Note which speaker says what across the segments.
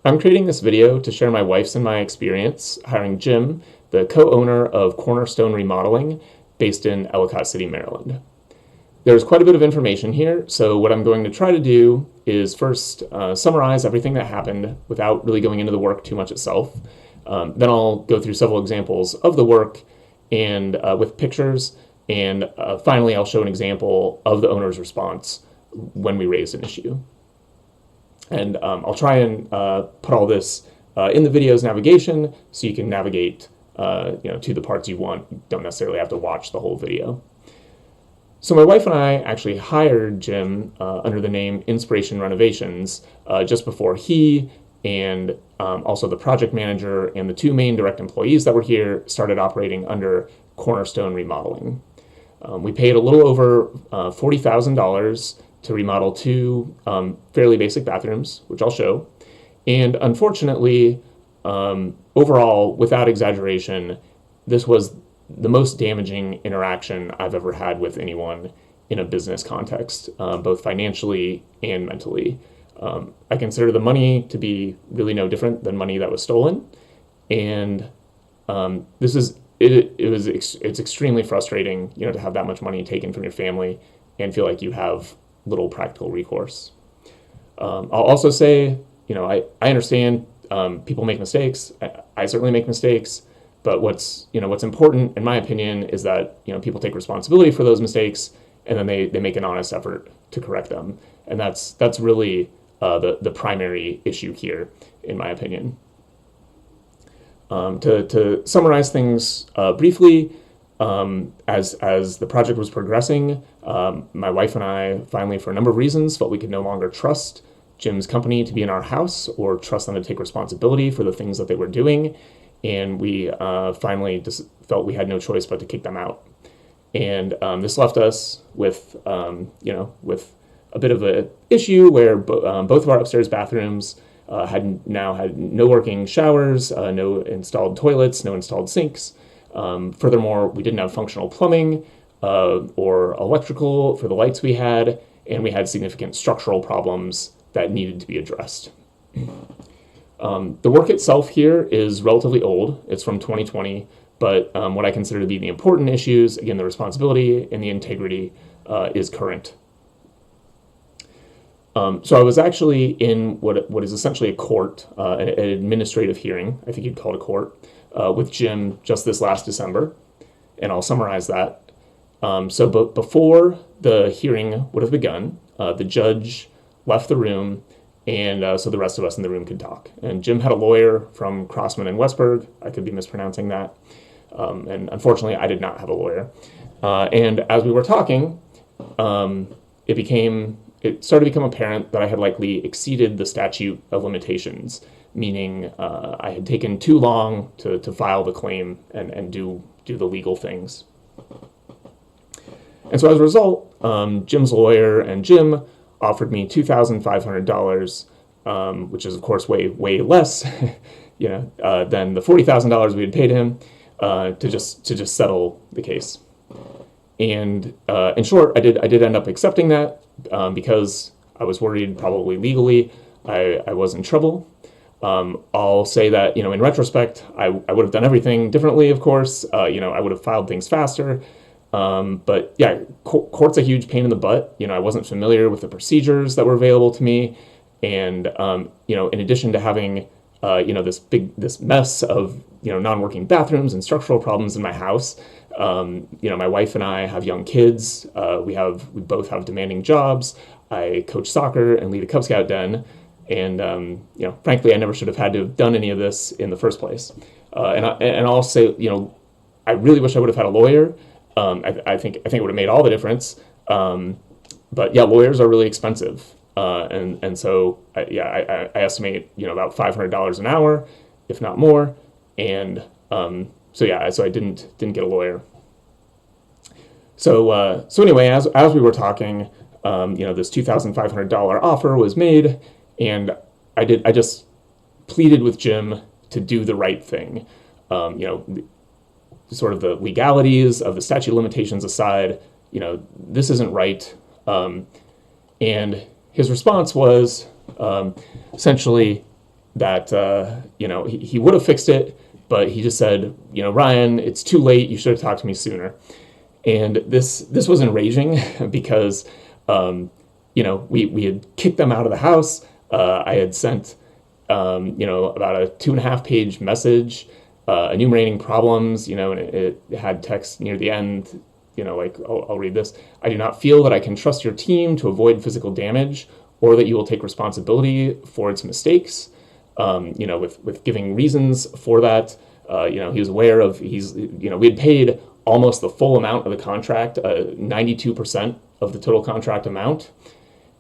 Speaker 1: I'm creating this video to share my wife's and my experience hiring Jim, the co-owner of Cornerstone Remodeling, based in Ellicott City, Maryland. There's quite a bit of information here, so what I'm going to try to do is first summarize everything that happened without really going into the work too much itself. Then I'll go through several examples of the work and with pictures, and finally I'll show an example of the owner's response when we raised an issue. And I'll try and put all this in the video's navigation so you can navigate to the parts you want. You don't necessarily have to watch the whole video. So my wife and I actually hired Jim under the name Inspiration Renovations just before he and also the project manager and the two main direct employees that were here started operating under Cornerstone Remodeling. We paid a little over $40,000 to remodel two fairly basic bathrooms, which I'll show. And unfortunately, overall, without exaggeration, this was the most damaging interaction I've ever had with anyone in a business context, both financially and mentally. I consider the money to be really no different than money that was stolen. And it's extremely frustrating, to have that much money taken from your family and feel like you have little practical recourse. I'll also say, I understand people make mistakes. I certainly make mistakes, but what's important, in my opinion, is that people take responsibility for those mistakes and then they make an honest effort to correct them, and that's really the primary issue here, in my opinion. To summarize things briefly. As the project was progressing, my wife and I finally, for a number of reasons, felt we could no longer trust Jim's company to be in our house or trust them to take responsibility for the things that they were doing. And we finally just felt we had no choice but to kick them out. And this left us with with a bit of an issue where both of our upstairs bathrooms had no working showers, no installed toilets, no installed sinks. Furthermore, we didn't have functional plumbing or electrical for the lights we had, and we had significant structural problems that needed to be addressed. The work itself here is relatively old. It's from 2020, but what I consider to be the important issues, again, the responsibility and the integrity, is current. So I was actually in what is essentially a court, an administrative hearing, I think you'd call it a court, with Jim just this last December, and I'll summarize that. But before the hearing would have begun, the judge left the room, and so the rest of us in the room could talk. And Jim had a lawyer from Crossman and Westburg. I could be mispronouncing that. And unfortunately, I did not have a lawyer. And as we were talking, it started to become apparent that I had likely exceeded the statute of limitations, meaning I had taken too long to file the claim and do the legal things. And so as a result, Jim's lawyer and Jim offered me $2,500, which is of course way less, than the $40,000 we had paid him, to just settle the case. And in short, I did end up accepting that because I was worried probably legally I was in trouble. I'll say that, in retrospect, I would have done everything differently, of course. I would have filed things faster. But yeah, court's a huge pain in the butt. I wasn't familiar with the procedures that were available to me. And, in addition to having, this mess of, non-working bathrooms and structural problems in my house, my wife and I have young kids. We both have demanding jobs. I coach soccer and lead a Cub Scout den. And, frankly, I never should have had to have done any of this in the first place. And I'll say, I really wish I would have had a lawyer. I think it would have made all the difference. But yeah, lawyers are really expensive. And so, I estimate, about $500 an hour, if not more. And so I didn't get a lawyer. So anyway, as we were talking, this $2,500 offer was made. And I just pleaded with Jim to do the right thing. Sort of the legalities of the statute of limitations aside, this isn't right. And his response was essentially, that he would have fixed it, but he just said, Ryan, it's too late. You should have talked to me sooner. And this was enraging because we had kicked them out of the house. I had sent about a 2.5-page message enumerating problems, and it had text near the end, I'll read this. I do not feel that I can trust your team to avoid physical damage or that you will take responsibility for its mistakes. With giving reasons for that. He was aware of, we had paid almost the full amount of the contract, 92% of the total contract amount.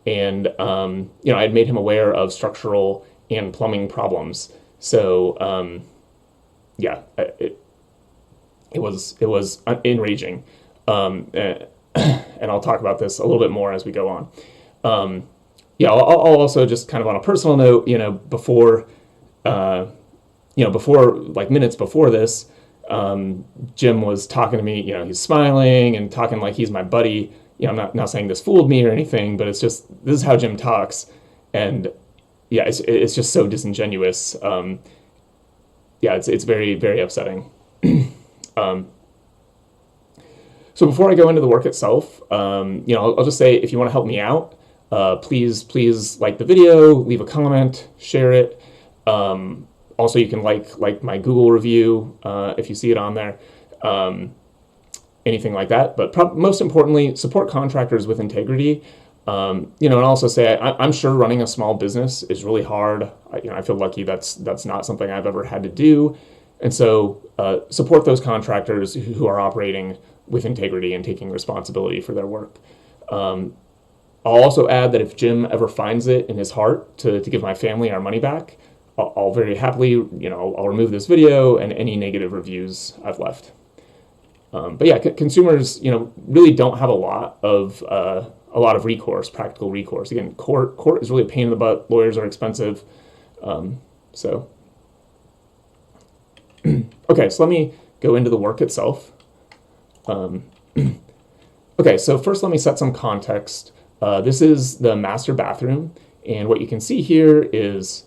Speaker 1: And, I had made him aware of structural and plumbing problems. So, it was enraging. And I'll talk about this a little bit more as we go on. I'll also just kind of on a personal note, before minutes before this, Jim was talking to me, he's smiling and talking like he's my buddy. I'm not saying this fooled me or anything, but it's just, this is how Jim talks. And it's just so disingenuous. It's very, very upsetting. So before I go into the work itself, I'll just say, if you want to help me out, please like the video, leave a comment, share it. Also, you can like my Google review if you see it on there, anything like that. But most importantly, support contractors with integrity. And also say I'm sure running a small business is really hard. I feel lucky that's not something I've ever had to do, and so support those contractors who are operating with integrity and taking responsibility for their work. I'll also add that if Jim ever finds it in his heart to give my family our money back, I'll very happily, I'll remove this video and any negative reviews I've left. Consumers, really don't have a lot of recourse, practical recourse. Again, court is really a pain in the butt. Lawyers are expensive. Okay, so let me go into the work itself. Okay, so first let me set some context. This is the master bathroom, and what you can see here is,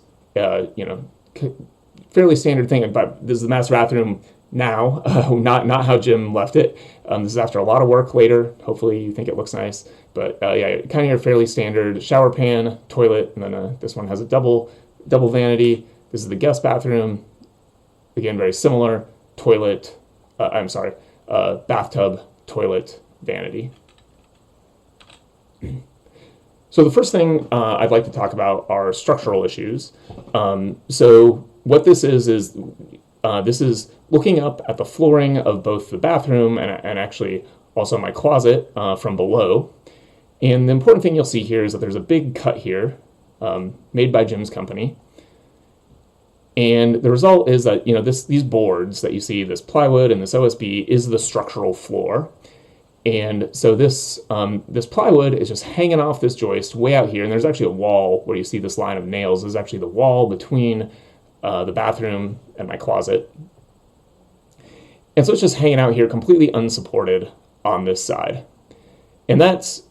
Speaker 1: fairly standard thing, but this is the master bathroom now, not how Jim left it. This is after a lot of work later. Hopefully you think it looks nice, but kind of your fairly standard shower pan, toilet, and then this one has a double vanity. This is the guest bathroom. Again, very similar. Toilet, bathtub, toilet, vanity. So the first thing I'd like to talk about are structural issues. So what this is this is looking up at the flooring of both the bathroom and actually also my closet from below. And the important thing you'll see here is that there's a big cut here made by Jim's company. And the result is that, these boards that you see, this plywood and this OSB, is the structural floor. And so this plywood is just hanging off this joist way out here. And there's actually a wall where you see this line of nails. This is actually the wall between the bathroom and my closet. And so it's just hanging out here completely unsupported on this side. And that's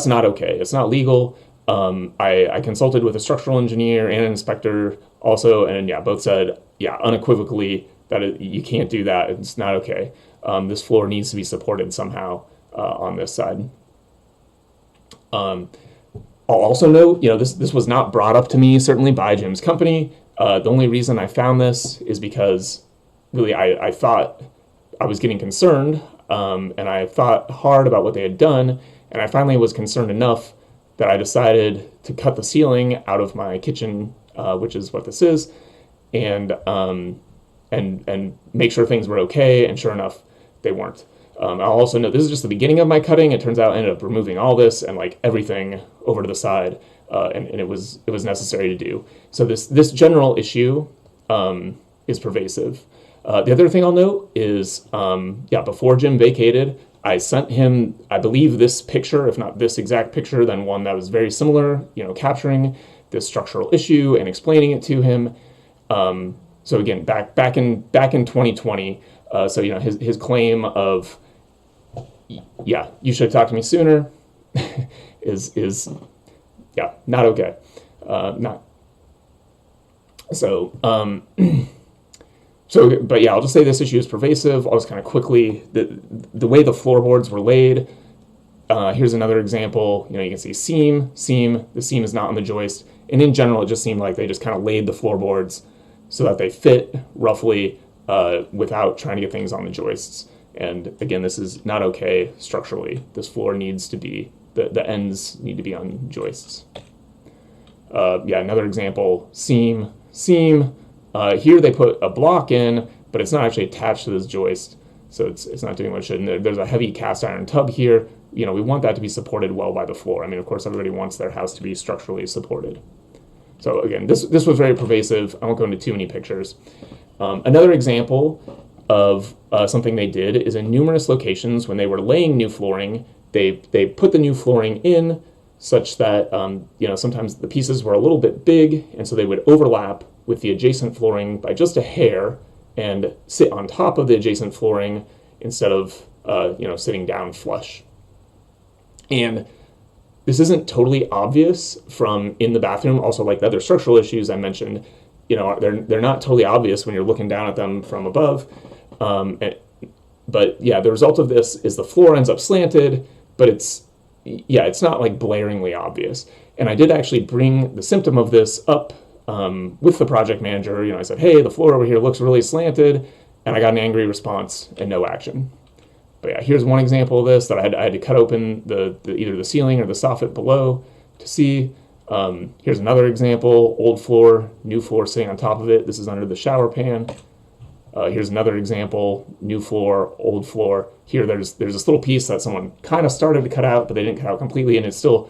Speaker 1: not okay. It's not legal. I consulted with a structural engineer and an inspector also, and both said, unequivocally that you can't do that. It's not okay. This floor needs to be supported somehow on this side. I'll also note, this was not brought up to me, certainly by Jim's company. The only reason I found this is because really I thought I was getting concerned, and I thought hard about what they had done, and I finally was concerned enough that I decided to cut the ceiling out of my kitchen, which is what this is, and make sure things were okay, and sure enough, they weren't. I'll also note this is just the beginning of my cutting. It turns out I ended up removing all this and everything over to the side, and it was necessary to do. So this general issue is pervasive. The other thing I'll note is, before Jim vacated, I sent him, I believe, this picture, if not this exact picture, then one that was very similar, capturing this structural issue and explaining it to him. So again, back in 2020, so his claim of, you should have talked to me sooner, is not okay. But yeah, I'll just say this issue is pervasive. I'll just kind of quickly, the way the floorboards were laid. Here's another example. You can see seam. The seam is not on the joist. And in general, it just seemed like they just kind of laid the floorboards so that they fit roughly without trying to get things on the joists. And again, this is not okay structurally. This floor needs to be, the ends need to be on joists. Another example, seam. Here they put a block in, but it's not actually attached to this joist, so it's not doing what it should. And there's a heavy cast iron tub here. We want that to be supported well by the floor. I mean, of course, everybody wants their house to be structurally supported. So again, this was very pervasive. I won't go into too many pictures. Another example of something they did is in numerous locations when they were laying new flooring, they put the new flooring in such that sometimes the pieces were a little bit big, and so they would overlap with the adjacent flooring by just a hair and sit on top of the adjacent flooring instead of sitting down flush. And this isn't totally obvious from in the bathroom. Also, like the other structural issues I mentioned, they're not totally obvious when you're looking down at them from above. But yeah, the result of this is the floor ends up slanted, but it's not like blaringly obvious. And I did actually bring the symptom of this up with the project manager. I said, hey, the floor over here looks really slanted, and I got an angry response and no action. But yeah, here's one example of this that I had to cut open either the ceiling or the soffit below to see. Here's another example, old floor, new floor sitting on top of it. This is under the shower pan. Here's another example, new floor, old floor. Here there's this little piece that someone kind of started to cut out, but they didn't cut out completely, and it's still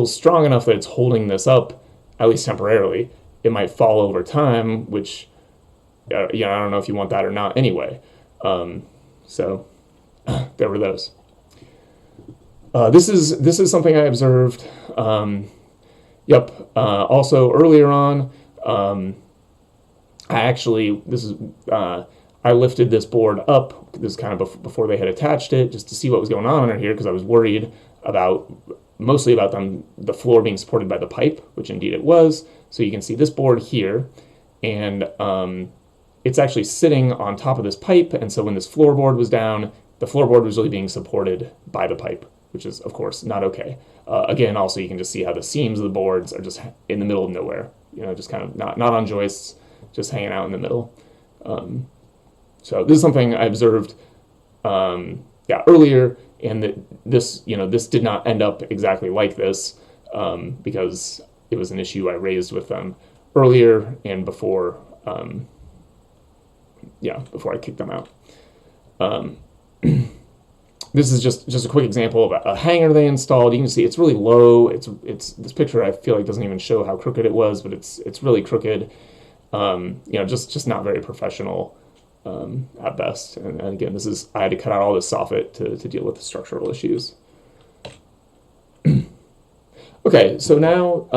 Speaker 1: strong enough that it's holding this up, at least temporarily. It might fall over time, which I don't know if you want that or not anyway. So there were those. This is something I observed. Also earlier on, I lifted this board up. This is kind of before they had attached it, just to see what was going on under here, because I was worried mostly about the floor being supported by the pipe, which indeed it was. So you can see this board here, and it's actually sitting on top of this pipe. And so when this floorboard was down, the floorboard was really being supported by the pipe, which is, of course, not okay. Again, also, you can just see how the seams of the boards are just in the middle of nowhere, just kind of not on joists, just hanging out in the middle. So this is something I observed earlier, and this did not end up exactly like this because it was an issue I raised with them earlier and before I kicked them out. This is just a quick example of a hanger they installed. You can see it's really low. It's this picture I feel like doesn't even show how crooked it was, but it's really crooked. Just not very professional at best. And again, I had to cut out all this soffit to deal with the structural issues. Okay, so now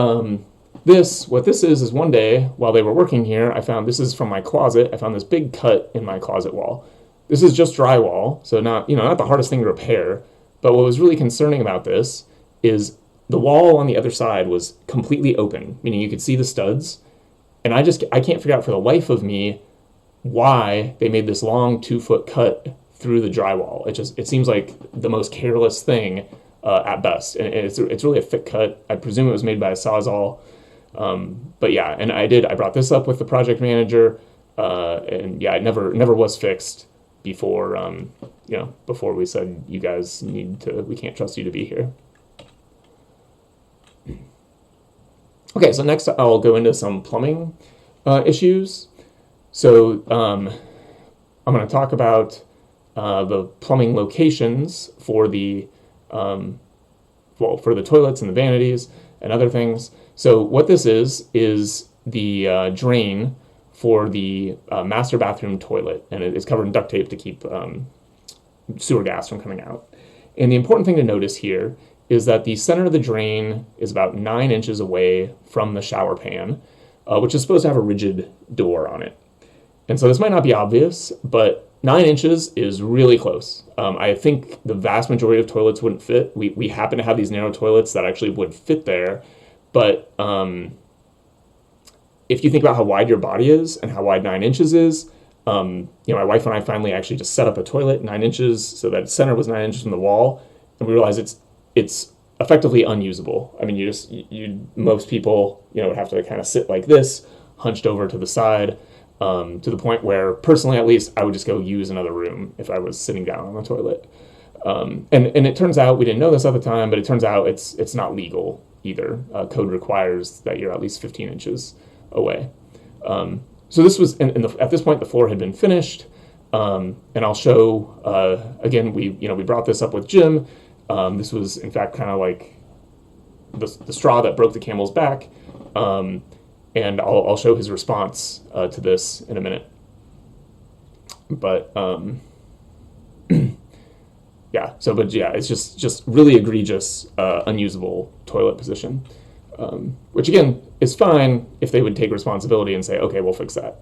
Speaker 1: what this is one day while they were working here, I found, this is from my closet, I found this big cut in my closet wall. This is just drywall, so not the hardest thing to repair, but what was really concerning about this is the wall on the other side was completely open, meaning you could see the studs, and I can't figure out for the life of me why they made this long 2-foot cut through the drywall. It seems like the most careless thing at best, and it's really a thick cut. I presume it was made by a Sawzall, but yeah, and I brought this up with the project manager, and yeah, it never was fixed before before we said, you guys we can't trust you to be here. Okay, so next I'll go into some plumbing issues. So I'm going to talk about the plumbing locations for the toilets and the vanities and other things. So what this is the drain for the master bathroom toilet, and it's covered in duct tape to keep sewer gas from coming out. And the important thing to notice here is that the center of the drain is about 9 inches away from the shower pan, which is supposed to have a rigid door on it. And so this might not be obvious, but 9 inches is really close. I think the vast majority of toilets wouldn't fit. We happen to have these narrow toilets that actually would fit there, but if you think about how wide your body is and how wide 9 inches is, my wife and I finally actually just set up a toilet 9 inches so that its center was 9 inches from the wall, and we realized it's effectively unusable. I mean, most people, would have to kind of sit like this, hunched over to the side, to the point where, personally at least, I would just go use another room if I was sitting down on the toilet. And it turns out, we didn't know this at the time, but it turns out it's not legal either. Code requires that you're at least 15 inches away. So this was, at this point, the floor had been finished, and I'll show, again, we brought this up with Jim. This was, in fact, kind of like the straw that broke the camel's back, and I'll show his response to this in a minute. But, it's just really egregious, unusable toilet position. Which again is fine if they would take responsibility and say, okay, we'll fix that.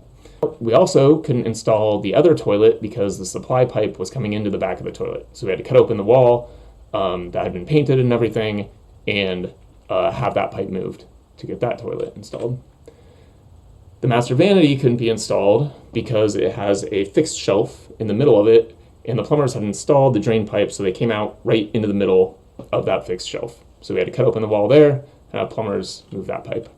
Speaker 1: We also couldn't install the other toilet because the supply pipe was coming into the back of the toilet. So we had to cut open the wall that had been painted and everything, and have that pipe moved to get that toilet installed. The master vanity couldn't be installed because it has a fixed shelf in the middle of it, and the plumbers had installed the drain pipe, so they came out right into the middle of that fixed shelf. So we had to cut open the wall there, plumbers move that pipe.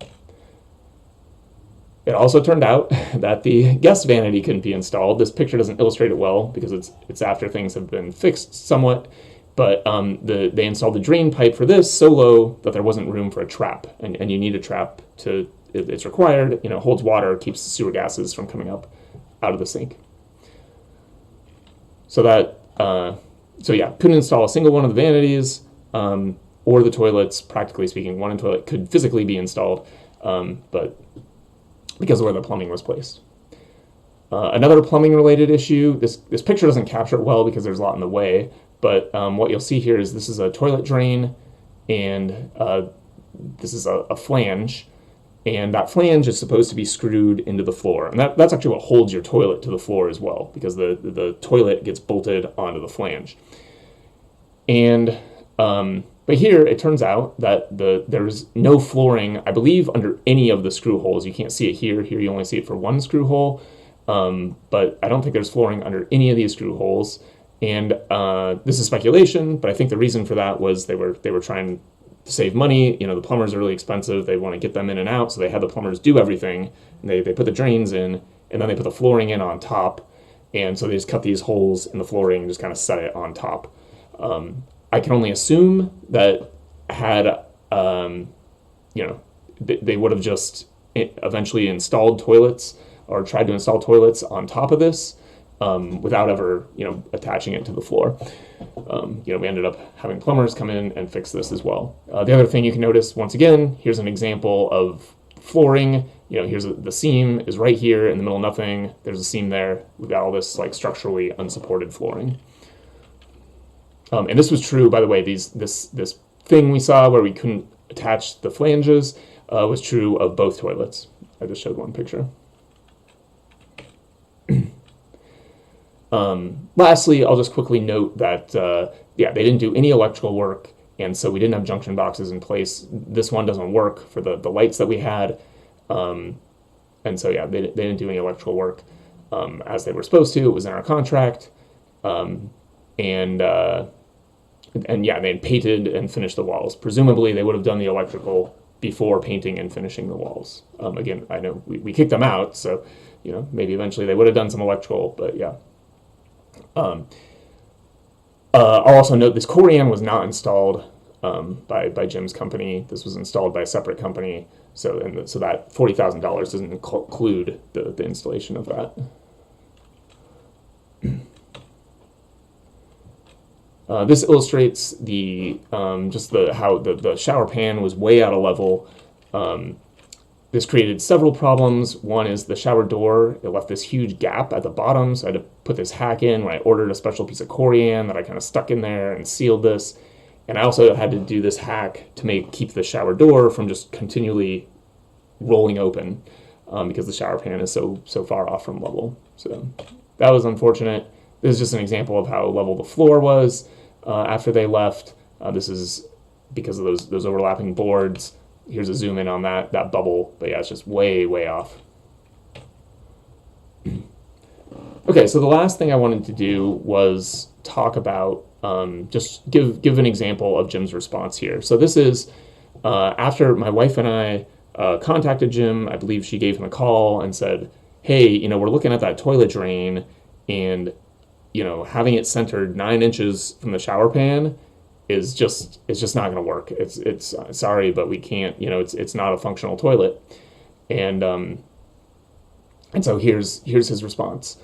Speaker 1: It also turned out that the guest vanity couldn't be installed. This picture doesn't illustrate it well because it's after things have been fixed somewhat, but they installed the drain pipe for this so low that there wasn't room for a trap, and you need a trap it's required. Holds water, keeps the sewer gases from coming up out of the sink. Couldn't install a single one of the vanities. Or the toilets, practically speaking. One toilet could physically be installed, but because of where the plumbing was placed. Another plumbing-related issue, this picture doesn't capture it well because there's a lot in the way, but what you'll see here is this is a toilet drain, and this is a flange, and that flange is supposed to be screwed into the floor. And that's actually what holds your toilet to the floor as well, because the toilet gets bolted onto the flange. And but here, it turns out that there's no flooring, I believe, under any of the screw holes. You can't see it here. Here you only see it for one screw hole, but I don't think there's flooring under any of these screw holes. And this is speculation, but I think the reason for that was they were trying to save money. The plumbers are really expensive. They want to get them in and out, so they had the plumbers do everything. And they put the drains in, and then they put the flooring in on top. And so they just cut these holes in the flooring and just kind of set it on top. I can only assume that had, they would have just eventually installed toilets or tried to install toilets on top of this without ever, attaching it to the floor. We ended up having plumbers come in and fix this as well. The other thing you can notice, once again, here's an example of flooring. Here's the seam is right here in the middle of nothing. There's a seam there. We've got all this structurally unsupported flooring. And this was true, by the way, this thing we saw where we couldn't attach the flanges was true of both toilets. I just showed one picture. Lastly, I'll just quickly note that, they didn't do any electrical work, and so we didn't have junction boxes in place. This one doesn't work for the lights that we had. They didn't do any electrical work as they were supposed to. It was in our contract. They had painted and finished the walls. Presumably, they would have done the electrical before painting and finishing the walls. Again, I know we kicked them out, so maybe eventually they would have done some electrical, but yeah. I'll also note this Corian was not installed by Jim's company. This was installed by a separate company, so that $40,000 doesn't include the installation of that. This illustrates how the shower pan was way out of level. This created several problems. One is the shower door. It left this huge gap at the bottom, so I had to put this hack in when I ordered a special piece of Corian that I kind of stuck in there and sealed this. And I also had to do this hack to keep the shower door from just continually rolling open because the shower pan is so far off from level. So that was unfortunate. This is just an example of how level the floor was after they left. This is because of those overlapping boards. Here's a zoom in on that bubble, but yeah, it's just way, way off. Okay, so the last thing I wanted to do was talk about, just give an example of Jim's response here. So this is after my wife and I contacted Jim. I believe she gave him a call and said, hey, we're looking at that toilet drain, and having it centered 9 inches from the shower pan it's just not going to work. It's sorry, but we can't. It's not a functional toilet. And so here's his response.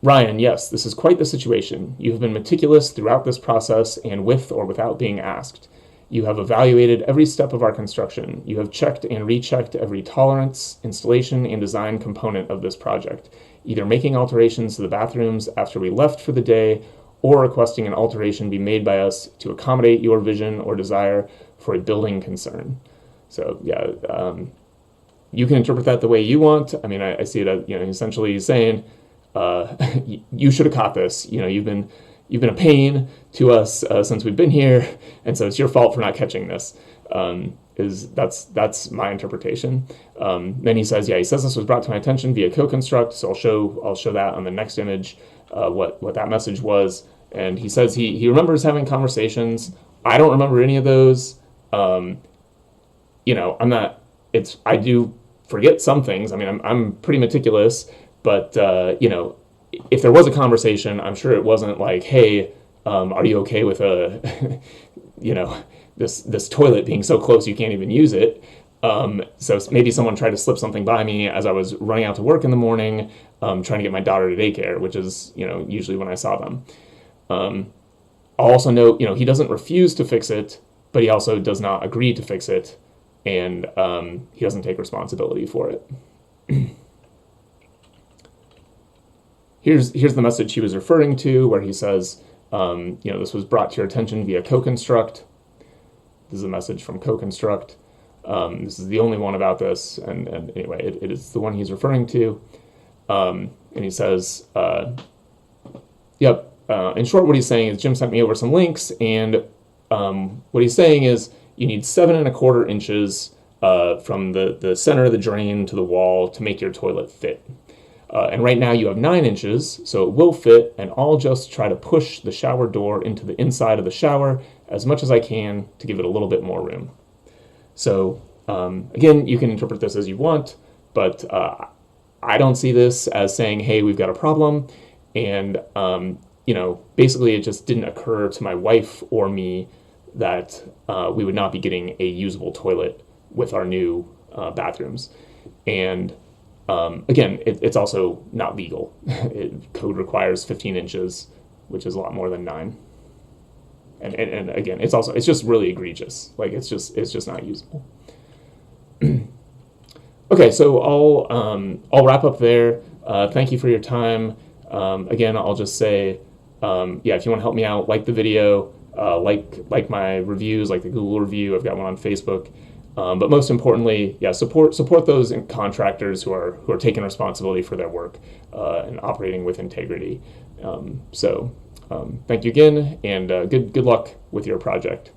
Speaker 1: Ryan, yes, this is quite the situation. You have been meticulous throughout this process, and with or without being asked. You have evaluated every step of our construction. You have checked and rechecked every tolerance, installation, and design component of this project, either making alterations to the bathrooms after we left for the day, or requesting an alteration be made by us to accommodate your vision or desire for a building concern. So yeah, you can interpret that the way you want. I mean, I see it as, essentially he's saying, you should have caught this. You've been a pain to us since we've been here, and so it's your fault for not catching this. That's my interpretation. Then he says this was brought to my attention via co-construct. So I'll show that on the next image, what that message was. And he says he remembers having conversations. I don't remember any of those. I do forget some things. I mean, I'm pretty meticulous, but if there was a conversation, I'm sure it wasn't like, hey, are you okay with this toilet being so close you can't even use it? So maybe someone tried to slip something by me as I was running out to work in the morning, trying to get my daughter to daycare, which is, usually when I saw them. I'll also note, he doesn't refuse to fix it, but he also does not agree to fix it, and he doesn't take responsibility for it. Here's the message he was referring to, where he says, this was brought to your attention via co-construct. This is a message from co-construct. This is the only one about this, and anyway, it is the one he's referring to. And he says, in short, what he's saying is Jim sent me over some links, and what he's saying is you need 7¼ inches from the center of the drain to the wall to make your toilet fit. And right now you have 9 inches, so it will fit, and I'll just try to push the shower door into the inside of the shower as much as I can to give it a little bit more room. So again, you can interpret this as you want, but I don't see this as saying, hey, we've got a problem. And, basically it just didn't occur to my wife or me that we would not be getting a usable toilet with our new bathrooms. And again, it's also not legal. Code requires 15 inches, which is a lot more than 9. And again, it's just really egregious. Like it's just not usable. Okay, so I'll wrap up there. Thank you for your time. Again, I'll just say, if you want to help me out, like the video, like my reviews, like the Google review. I've got one on Facebook. But most importantly, support those contractors who are taking responsibility for their work and operating with integrity. Thank you again, and good luck with your project.